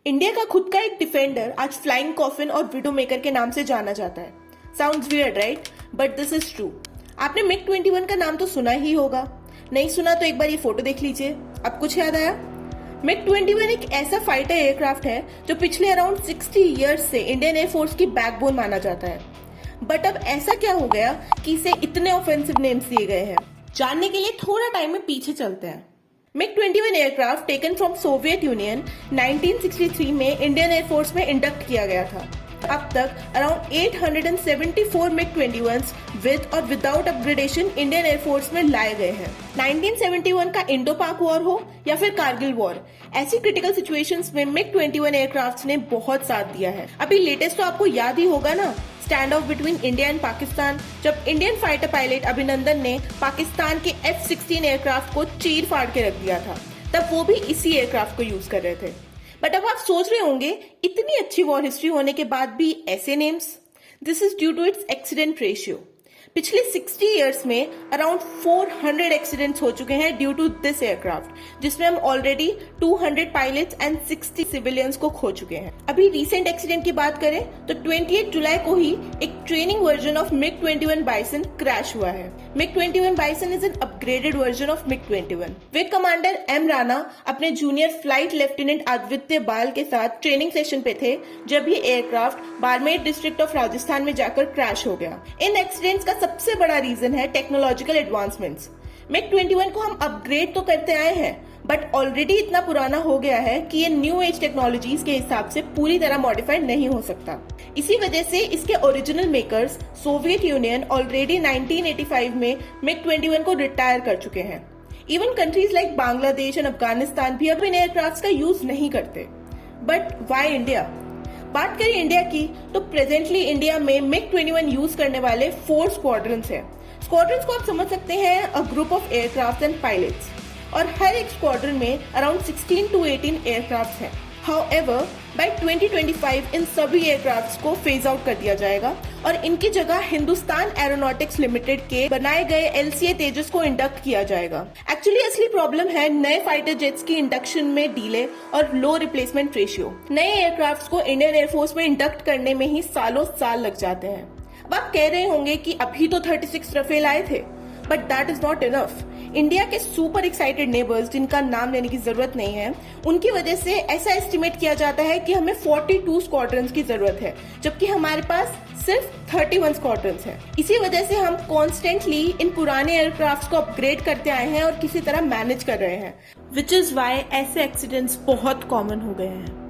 India का खुद का एक डिफेंडर आज फ्लाइंग कॉफिन और विडो मेकर के नाम से जाना जाता है। Sounds weird right, but this is true. आपने मिग 21 का नाम तो सुना ही होगा, नहीं सुना तो एक बार ये फोटो देख लीजिए, अब कुछ याद आया? मिग 21 एक ऐसा फाइटर एयरक्राफ्ट है जो पिछले अराउंड 60 इयर्स से इंडियन एयरफोर्स की बैकबोन माना जाता है। बट अब ऐसा क्या हो गया कि इसे इतने ऑफेंसिव नेम्स दिए गए हैं? जानने के लिए थोड़ा टाइम में पीछे चलते हैं। MiG 21 aircraft taken from Soviet union 1963 में इंडियन एयरफोर्स में इंडक्ट किया गया था। अब तक अराउंड 874 मिग 21 विद और विदाउट अपग्रेडेशन इंडियन एयरफोर्स में लाए गए हैं। 1971 का इंडो पाक वॉर हो या फिर कारगिल वॉर, ऐसी क्रिटिकल सिचुएशंस में मिग 21 एयरक्राफ्ट्स ने बहुत साथ दिया है। अभी लेटेस्ट तो आपको याद ही होगा ना, stand of between India and Pakistan, जब इंडियन फाइटर पायलट अभिनंदन ने पाकिस्तान के F-16 एयरक्राफ्ट को चीर फाड़ के रख दिया था, तब वो भी इसी एयरक्राफ्ट को यूज कर रहे थे। बट अब आप सोच रहे होंगे, इतनी अच्छी वॉर हिस्ट्री होने के बाद भी ऐसे names? This is due to its accident ratio. पिछले 60 इयर्स में अराउंड 400 एक्सीडेंट्स हो चुके हैं ड्यू टू दिस एयरक्राफ्ट, जिसमें हम ऑलरेडी 200 पायलट्स एंड 60 सिविलियंस को खो चुके हैं। अभी रिसेंट एक्सीडेंट की बात करें तो 28 जुलाई को ही एक training version of MiG 21 Bison crash हुआ है। MiG 21 Bison is an upgraded version of MiG 21। Wing commander M Rana अपने जूनियर फ्लाइट लेफ्टिनेंट आदित्य बाल के साथ ट्रेनिंग सेशन पे थे जब ये aircraft Barmer district of Rajasthan में जाकर क्रैश हो गया। इन एक्सीडेंट्स का सबसे बड़ा रीजन है टेक्नोलॉजिकल एडवांसमेंट्स। मिग 21 को हम अपग्रेड तो करते आए हैं, बट ऑलरेडी इतना पुराना हो गया है कि ये न्यू एज टेक्नोलॉजीज के हिसाब से पूरी तरह मॉडिफाइड नहीं हो सकता। इसी वजह से इसके original makers Soviet union already 1985 में मिग 21 को रिटायर कर चुके हैं। इवन कंट्रीज लाइक बांग्लादेश और अफगानिस्तान भी अब इन एयरक्राफ्ट का यूज नहीं करते। But why India? बात करें इंडिया की तो प्रेजेंटली इंडिया में मिग 21 यूज करने वाले 4 स्क्वाड्रंस हैं। स्क्वाड्रंस को आप समझ सकते हैं a group of aircraft and pilots, और हर एक स्क्वाड्रन में अराउंड 16 to 18 एयरक्राफ्ट हैं। However, by 2025 इन सभी एयरक्राफ्ट्स को फेज आउट कर दिया जाएगा और इनकी जगह हिंदुस्तान एरोनॉटिक्स लिमिटेड के बनाए गए LCA तेजस को इंडक्ट किया जाएगा। एक्चुअली असली प्रॉब्लम है नए फाइटर जेट्स की इंडक्शन में डीले और लो रिप्लेसमेंट रेशियो। नए एयरक्राफ्ट्स को इंडियन एयरफोर्स में इंडक्ट करने में ही सालों साल लग जाते हैं। अब आप कह रहे होंगे कि अभी तो 36 रफेल आए थे, but that is not enough. India के सुपर एक्साइटेड नेबर्स, जिनका नाम लेने की जरूरत नहीं है, उनकी वजह से ऐसा एस्टिमेट किया जाता है कि हमें 42 स्क्वाड्रंस की जरूरत है, जबकि हमारे पास सिर्फ 31 स्क्वाड्रंस हैं। इसी वजह से हम कॉन्स्टेंटली इन पुराने एयरक्राफ्ट को अपग्रेड करते आए हैं और किसी तरह मैनेज कर रहे हैं, विच इज वाई ऐसे एक्सीडेंट्स बहुत कॉमन हो गए हैं।